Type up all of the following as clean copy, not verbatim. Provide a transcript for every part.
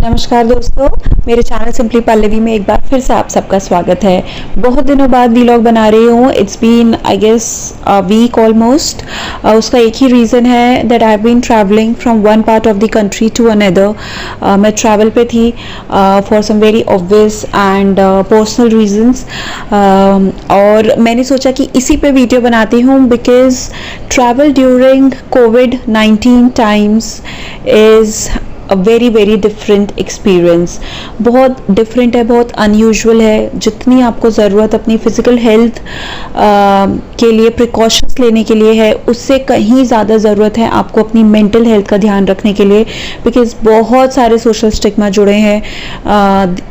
नमस्कार दोस्तों, मेरे चैनल सिंपली पल्लवी में एक बार फिर से आप सबका स्वागत है। बहुत दिनों बाद व्लॉग बना रही हूँ। It's been I guess a week almost. उसका एक ही रीज़न है that I have been travelling from one part of the country to another. मैं ट्रैवल पे थी for some very obvious and personal reasons, और मैंने सोचा कि इसी पे वीडियो बनाती हूँ बिकॉज ट्रैवल ड्यूरिंग कोविड-19 times is a very very different experience. बहुत डिफरेंट है, बहुत अनयूजुअल है। जितनी आपको ज़रूरत अपनी फ़िज़िकल हेल्थ के लिए प्रिकॉशंस लेने के लिए है, उससे कहीं ज़्यादा ज़रूरत है आपको अपनी मेंटल हेल्थ का ध्यान रखने के लिए, बिकॉज बहुत सारे सोशल स्टिग्मा जुड़े हैं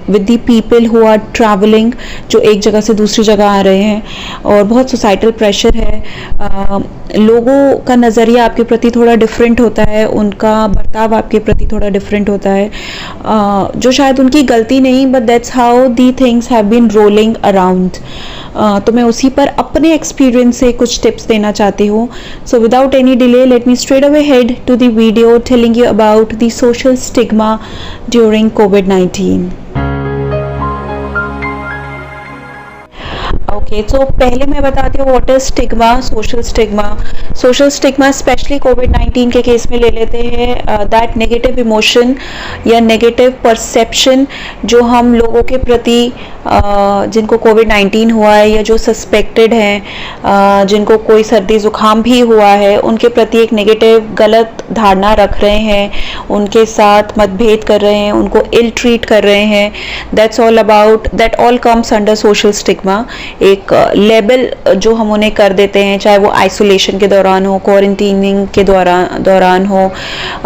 with the people who are travelling, जो एक जगह से दूसरी जगह आ रहे हैं, और बहुत सोसाइटल प्रेशर है। लोगों का नज़रिया आपके प्रति थोड़ा डिफरेंट होता है, उनका बर्ताव आपके प्रति थोड़ा डिफरेंट होता है, जो शायद उनकी गलती नहीं, but that's how the things have been rolling around. तो मैं उसी पर अपने एक्सपीरियंस से कुछ टिप्स देना चाहती हूँ। So without any delay let me straight away head to the video telling you about the social stigma during कोविड-19। ओके, तो पहले मैं बताती हूँ what is stigma, social stigma. Social stigma specially कोविड-19 के केस में ले लेते हैं दैट नेगेटिव इमोशन या नेगेटिव परसेप्शन जो हम लोगों के प्रति जिनको कोविड-19 हुआ है या जो सस्पेक्टेड हैं, जिनको कोई सर्दी ज़ुकाम भी हुआ है, उनके प्रति एक नेगेटिव गलत धारणा रख रहे हैं, उनके साथ मतभेद कर रहे हैं, उनको इल ट्रीट कर रहे हैं। That's all about, that all comes under social stigma. एक लेबल जो हम उन्हें कर देते हैं, चाहे वो आइसोलेशन के दौरान हो, क्वारंटीनिंग के दौरान हो,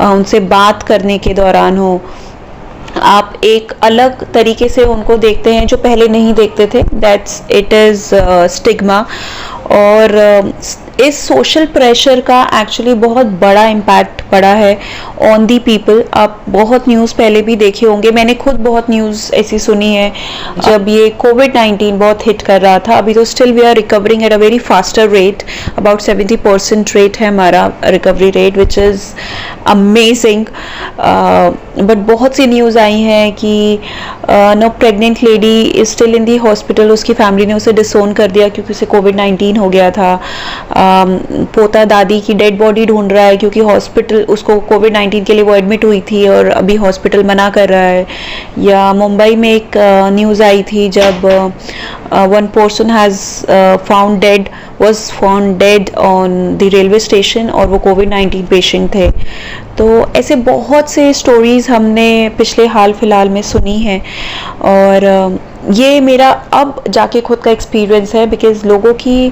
उनसे बात करने के दौरान हो, आप एक अलग तरीके से उनको देखते हैं जो पहले नहीं देखते थे। That's it is stigma. और इस सोशल प्रेशर का एक्चुअली बहुत बड़ा इम्पैक्ट पड़ा है ऑन दी पीपल। आप बहुत न्यूज़ पहले भी देखे होंगे, मैंने खुद बहुत न्यूज़ ऐसी सुनी है जब ये कोविड-19 बहुत हिट कर रहा था। अभी तो still we are recovering at a very faster rate, about 70% rate है हमारा recovery rate, which is amazing. But बहुत सी न्यूज़ आई हैं कि no pregnant lady is still in the hospital, उसकी फैमिली ने उसे डिसोन कर दिया क्योंकि उसे कोविड-19 हो गया था। पोता दादी की डेड बॉडी ढूंढ रहा है क्योंकि हॉस्पिटल, उसको कोविड-19 के लिए वो एडमिट हुई थी और अभी हॉस्पिटल मना कर रहा है। या मुंबई में एक न्यूज़ आई थी जब one person has was found dead on the railway station और वो कोविड-19 पेशेंट थे। तो ऐसे बहुत से स्टोरीज़ हमने पिछले हाल फिलहाल में सुनी हैं, और ये मेरा अब जाके खुद का एक्सपीरियंस है, बिकॉज़ लोगों की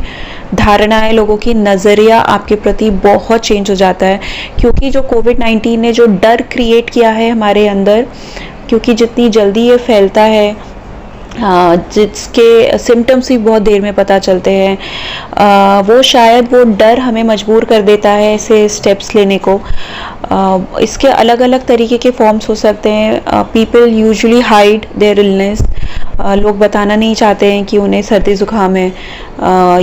धारणाएं, लोगों की नज़रिया आपके प्रति बहुत चेंज हो जाता है। क्योंकि जो कोविड-19 ने जो डर क्रिएट किया है हमारे अंदर, क्योंकि जितनी जल्दी ये फैलता है, जिसके सिम्टम्स भी बहुत देर में पता चलते हैं, वो शायद वो डर हमें मजबूर कर देता है ऐसे स्टेप्स लेने को। इसके अलग अलग तरीके के फॉर्म्स हो सकते हैं। People usually hide their illness. लोग बताना नहीं चाहते हैं कि उन्हें सर्दी ज़ुकाम है,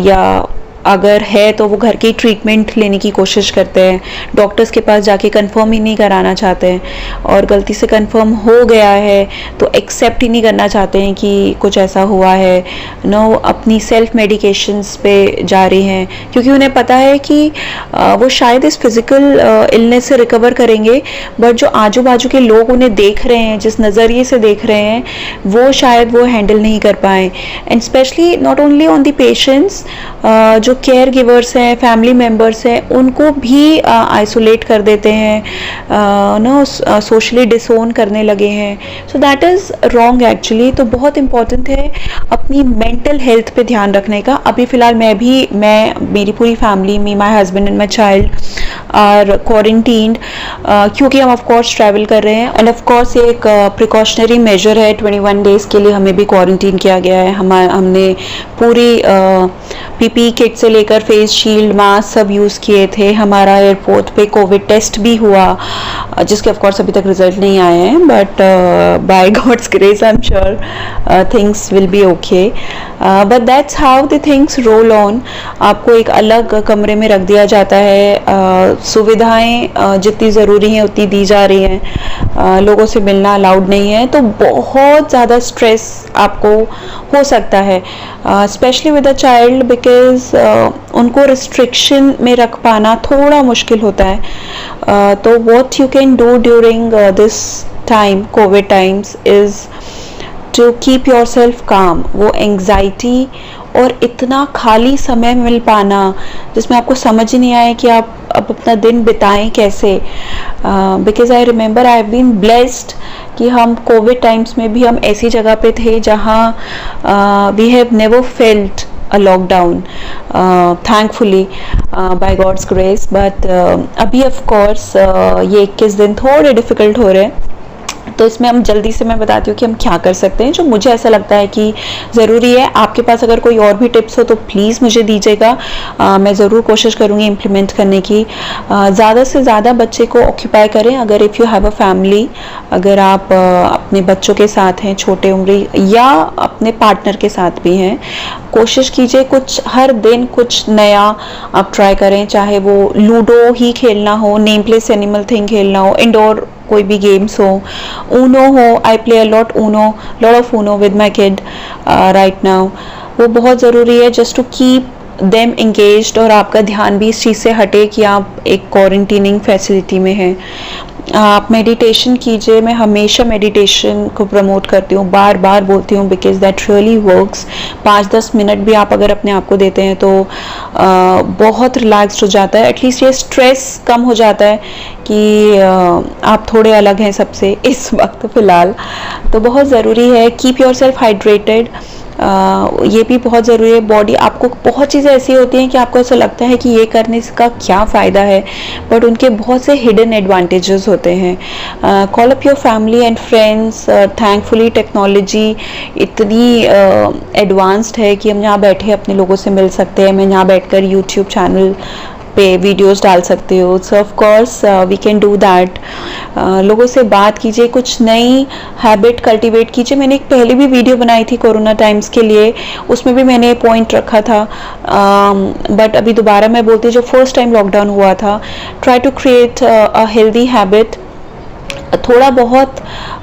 या अगर है तो वो घर की ट्रीटमेंट लेने की कोशिश करते हैं, डॉक्टर्स के पास जाके कंफर्म ही नहीं कराना चाहते हैं, और गलती से कंफर्म हो गया है तो एक्सेप्ट ही नहीं करना चाहते हैं कि कुछ ऐसा हुआ है। अपनी सेल्फ मेडिकेशंस पे जा रही हैं क्योंकि उन्हें पता है कि वो शायद इस फिज़िकल इलनेस से रिकवर करेंगे, बट जो आजू बाजू के लोग उन्हें देख रहे हैं, जिस नज़रिए से देख रहे हैं, वो शायद वो हैंडल नहीं कर पाएँ। And specially not only on the patients, जो केयर गिवर्स हैं, फैमिली मेम्बर्स हैं, उनको भी आइसोलेट कर देते हैं, सोशली डिसोन करने लगे हैं। सो दैट इज़ रॉन्ग एक्चुअली। तो बहुत इम्पॉर्टेंट है अपनी मेंटल हेल्थ पे ध्यान रखने का। अभी फ़िलहाल मेरी पूरी family, me, my husband and my child are quarantined, क्योंकि हम ऑफ कोर्स ट्रैवल कर रहे हैं, एंड ऑफ कोर्स ये एक प्रिकॉशनरी मेजर है। 21 डेज़ के लिए हमें भी क्वारंटीन किया गया है। हमने पूरी पीपीई किट्स से लेकर फेस शील्ड, मास्क सब यूज़ किए थे। हमारा एयरपोर्ट पे कोविड टेस्ट भी हुआ, जिसके ऑफ कोर्स अभी तक रिजल्ट नहीं आए हैं, but by God's grace I am sure things will be okay. But that's how the things roll on. आपको एक अलग कमरे में रख दिया जाता है, सुविधाएं जितनी ज़रूरी हैं उतनी दी जा रही हैं, लोगों से मिलना अलाउड नहीं है, तो बहुत ज़्यादा स्ट्रेस आपको हो सकता है, specially with a child, because उनको रिस्ट्रिक्शन में रख पाना थोड़ा मुश्किल होता है। तो what you can do during this time, COVID times, is to keep yourself calm. वो एंग्जाइटी और इतना खाली समय मिल पाना जिसमें आपको समझ ही नहीं आए कि आप अब अपना दिन बिताएं कैसे, because I remember I have been blessed कि हम कोविड टाइम्स में भी हम ऐसी जगह पे थे जहाँ we have never felt a lockdown, thankfully, by God's grace. But अभी ऑफ कोर्स ये 21 दिन थोड़े डिफ़िकल्ट हो रहे हैं, तो इसमें हम जल्दी से मैं बताती हूँ कि हम क्या कर सकते हैं, जो मुझे ऐसा लगता है कि ज़रूरी है। आपके पास अगर कोई और भी टिप्स हो तो प्लीज़ मुझे दीजिएगा, मैं ज़रूर कोशिश करूँगी इम्प्लीमेंट करने की। ज़्यादा से ज़्यादा बच्चे को ऑक्यूपाई करें। अगर if you have a family, अगर आप अपने बच्चों के साथ हैं, छोटे उम्री, या अपने पार्टनर के साथ भी हैं, कोशिश कीजिए कुछ हर दिन कुछ नया आप ट्राई करें, चाहे वो लूडो ही खेलना हो, नेम प्लेस एनिमल थिंग खेलना हो, इंडोर कोई भी गेम्स हो, ऊनो हो। I play a lot of Uno with my kid right now. वो बहुत ज़रूरी है just to keep them engaged, और आपका ध्यान भी इस चीज़ से हटे कि आप एक क्वारंटीनिंग फैसिलिटी में हैं। आप मेडिटेशन कीजिए। मैं हमेशा मेडिटेशन को प्रमोट करती हूँ, बार बार बोलती हूँ, because that really works. 5-10 minute भी आप अगर अपने आप को देते हैं तो बहुत रिलैक्स्ड हो जाता है। एटलीस्ट ये स्ट्रेस कम हो जाता है कि आप थोड़े अलग हैं सबसे इस वक्त फ़िलहाल। तो बहुत ज़रूरी है, कीप योर सेल्फ हाइड्रेटेड। ये भी बहुत ज़रूरी है। बॉडी, आपको बहुत चीज़ें ऐसी होती हैं कि आपको ऐसा लगता है कि ये करने का क्या फ़ायदा है, बट उनके बहुत से हिडन एडवांटेजेस होते हैं। Call up your family and friends. Thankfully technology इतनी एडवांस्ड है कि हम यहाँ बैठे अपने लोगों से मिल सकते हैं। मैं यहाँ बैठकर यूट्यूब चैनल पे वीडियोस डाल सकते हो, so of course we can do that. लोगों से बात कीजिए, कुछ नई हैबिट कल्टीवेट कीजिए। मैंने एक पहले भी वीडियो बनाई थी कोरोना टाइम्स के लिए, उसमें भी मैंने पॉइंट रखा था, बट अभी दोबारा मैं बोलती हूँ, जो फर्स्ट टाइम लॉकडाउन हुआ था, try to create a healthy habit. थोड़ा बहुत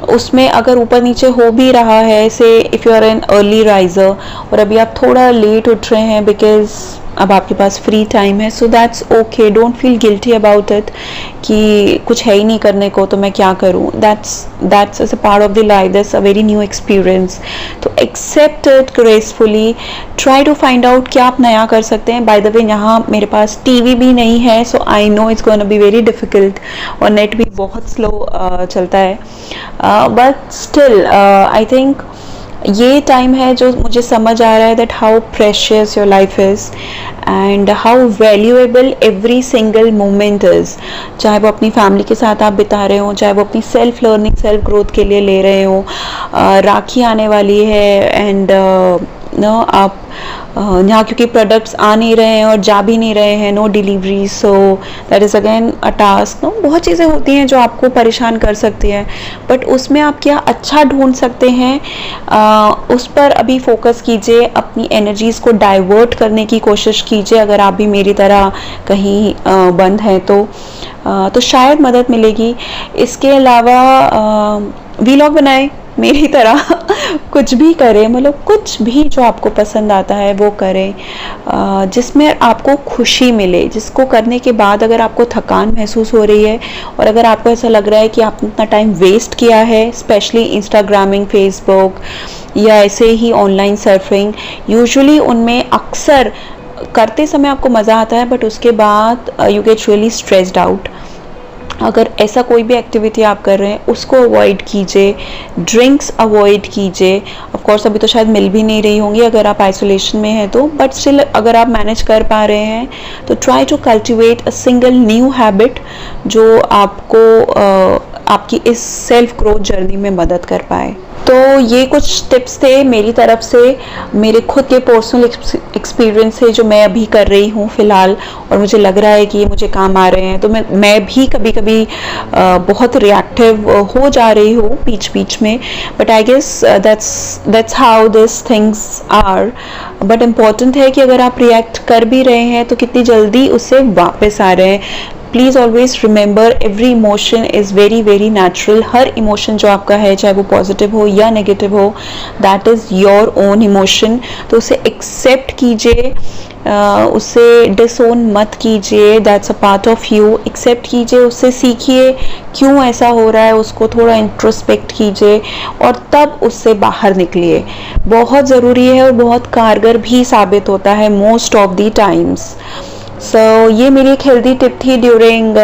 उसमें अगर ऊपर नीचे हो भी रहा है, से if you are an early riser और अभी आप थोड़ा लेट उठ रहे हैं बिकॉज अब आपके पास फ्री टाइम है, so that's okay, don't feel guilty about it कि कुछ है ही नहीं करने को तो मैं क्या करूं। That's as a part of the life, that's a very new experience, तो accept it gracefully. Try to find out क्या आप नया कर सकते हैं। बाय द वे, यहाँ मेरे पास टीवी भी नहीं है, so I know it's gonna be very difficult, और नेट भी बहुत स्लो चलता है, बट स्टिल आई थिंक ये टाइम है जो मुझे समझ आ रहा है that how precious your life is and how valuable every single moment is. चाहे वो अपनी फैमिली के साथ आप बिता रहे हो, चाहे वो अपनी सेल्फ लर्निंग, सेल्फ ग्रोथ के लिए ले रहे हो। राखी आने वाली है एंड नो आप यहाँ क्योंकि प्रोडक्ट्स आ नहीं रहे हैं और जा भी नहीं रहे हैं, no delivery, so that is again a task. No, बहुत चीज़ें होती हैं जो आपको परेशान कर सकती हैं, बट उसमें आप क्या अच्छा ढूंढ सकते हैं, उस पर अभी फोकस कीजिए। अपनी एनर्जीज़ को डाइवर्ट करने की कोशिश कीजिए। अगर आप भी मेरी तरह कहीं बंद हैं तो शायद मदद मिलेगी। इसके अलावा वीलॉग बनाएं मेरी तरह, कुछ भी करें, मतलब कुछ भी जो आपको पसंद आता है वो करें, जिसमें आपको खुशी मिले, जिसको करने के बाद अगर आपको थकान महसूस हो रही है और अगर आपको ऐसा लग रहा है कि आपने इतना टाइम वेस्ट किया है, स्पेशली इंस्टाग्रामिंग, फेसबुक या ऐसे ही ऑनलाइन सर्फिंग, यूजुअली उनमें अक्सर करते समय आपको मज़ा आता है बट उसके बाद you get really stressed out. अगर ऐसा कोई भी एक्टिविटी आप कर रहे हैं उसको अवॉइड कीजिए, ड्रिंक्स अवॉइड कीजिए। ऑफ कोर्स अभी तो शायद मिल भी नहीं रही होंगी अगर आप आइसोलेशन में हैं तो, बट स्टिल अगर आप मैनेज कर पा रहे हैं तो try to cultivate a single new habit जो आपको आपकी इस सेल्फ ग्रोथ जर्नी में मदद कर पाए। तो ये कुछ टिप्स थे मेरी तरफ से, मेरे खुद के पर्सनल एक्सपीरियंस है जो मैं अभी कर रही हूँ फ़िलहाल, और मुझे लग रहा है कि ये मुझे काम आ रहे हैं। तो मैं भी कभी कभी बहुत रिएक्टिव हो जा रही हूँ बीच बीच में, but I guess that's how this things are. But important है कि अगर आप रिएक्ट कर भी रहे हैं तो कितनी जल्दी उससे वापस आ रहे हैं। Please always remember every emotion is very very natural. Her emotion जो आपका है, चाहे वो पॉजिटिव हो या नेगेटिव हो, that is your own emotion. तो उसे एक्सेप्ट कीजिए, उसे डिसोन मत कीजिए, that's a part of you. Accept कीजिए, उससे सीखिए क्यों ऐसा हो रहा है, उसको थोड़ा इंट्रोस्पेक्ट कीजिए और तब उससे बाहर निकलिए। बहुत ज़रूरी है और बहुत कारगर भी साबित होता है मोस्ट ऑफ द टाइम्स। सो ये मेरी एक हेल्दी टिप थी during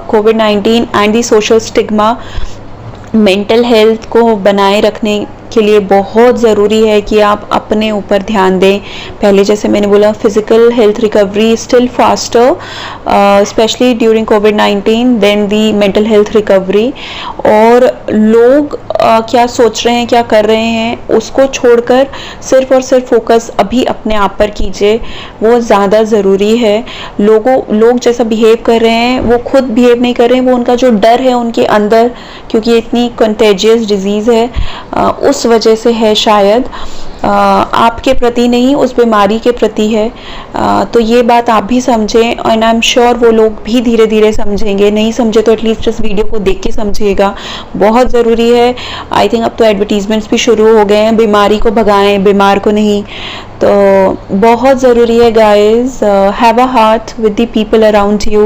covid and the social stigma. Mental health को बनाए रखने के लिए बहुत ज़रूरी है कि आप अपने ऊपर ध्यान दें। पहले जैसे मैंने बोला, physical health recovery still faster specially during कोविड-19 then the mental health recovery. और लोग क्या सोच रहे हैं, क्या कर रहे हैं, उसको छोड़कर सिर्फ और सिर्फ फोकस अभी अपने आप पर कीजिए, वो ज़्यादा ज़रूरी है। लोग जैसा बिहेव कर रहे हैं वो खुद बिहेव नहीं कर रहे हैं, वो उनका जो डर है उनके अंदर, क्योंकि इतनी कंटेजियस डिजीज़ है, उस वजह से है शायद, आपके प्रति नहीं, उस बीमारी के प्रति है। तो ये बात आप भी समझें एंड आई एम श्योर वो लोग भी धीरे धीरे समझेंगे। नहीं समझे तो एटलीस्ट इस वीडियो को देख के समझिएगा, बहुत ज़रूरी है। आई थिंक अब तो एडवर्टीजमेंट्स भी शुरू हो गए हैं, बीमारी को भगाएं, बीमार को नहीं। तो बहुत ज़रूरी है guys, have a heart with the people around you.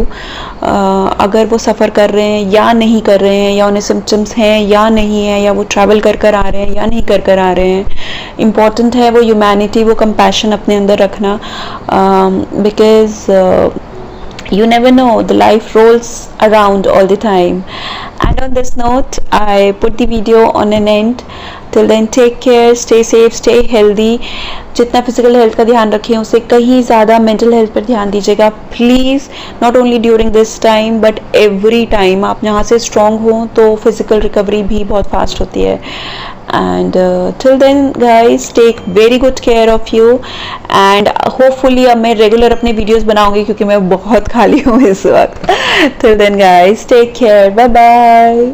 अगर वो सफ़र कर रहे हैं या नहीं कर रहे हैं, या उन्हें सिम्टम्स हैं या नहीं है, या वो ट्रैवल कर आ रहे हैं या नहीं कर आ रहे हैं, इम्पॉर्टेंट है वो ह्यूमैनिटी, वो कंपैशन अपने अंदर रखना, because you never know, the life rolls around all the time. And on this note, I put the video on an end. Till then, take care, stay safe, stay healthy. जितना physical health का ध्यान रखें उससे कहीं ज़्यादा mental health पर ध्यान दीजिएगा please, not only during this time but every time. आप यहाँ से स्ट्रॉन्ग हों तो फिजिकल रिकवरी भी बहुत फास्ट होती है। And till then guys, take very good care of you and hopefully अब मैं रेगुलर अपने वीडियोज़ बनाऊँगी क्योंकि मैं बहुत खाली हूँ इस वक्त। Till then guys, take care, bye bye.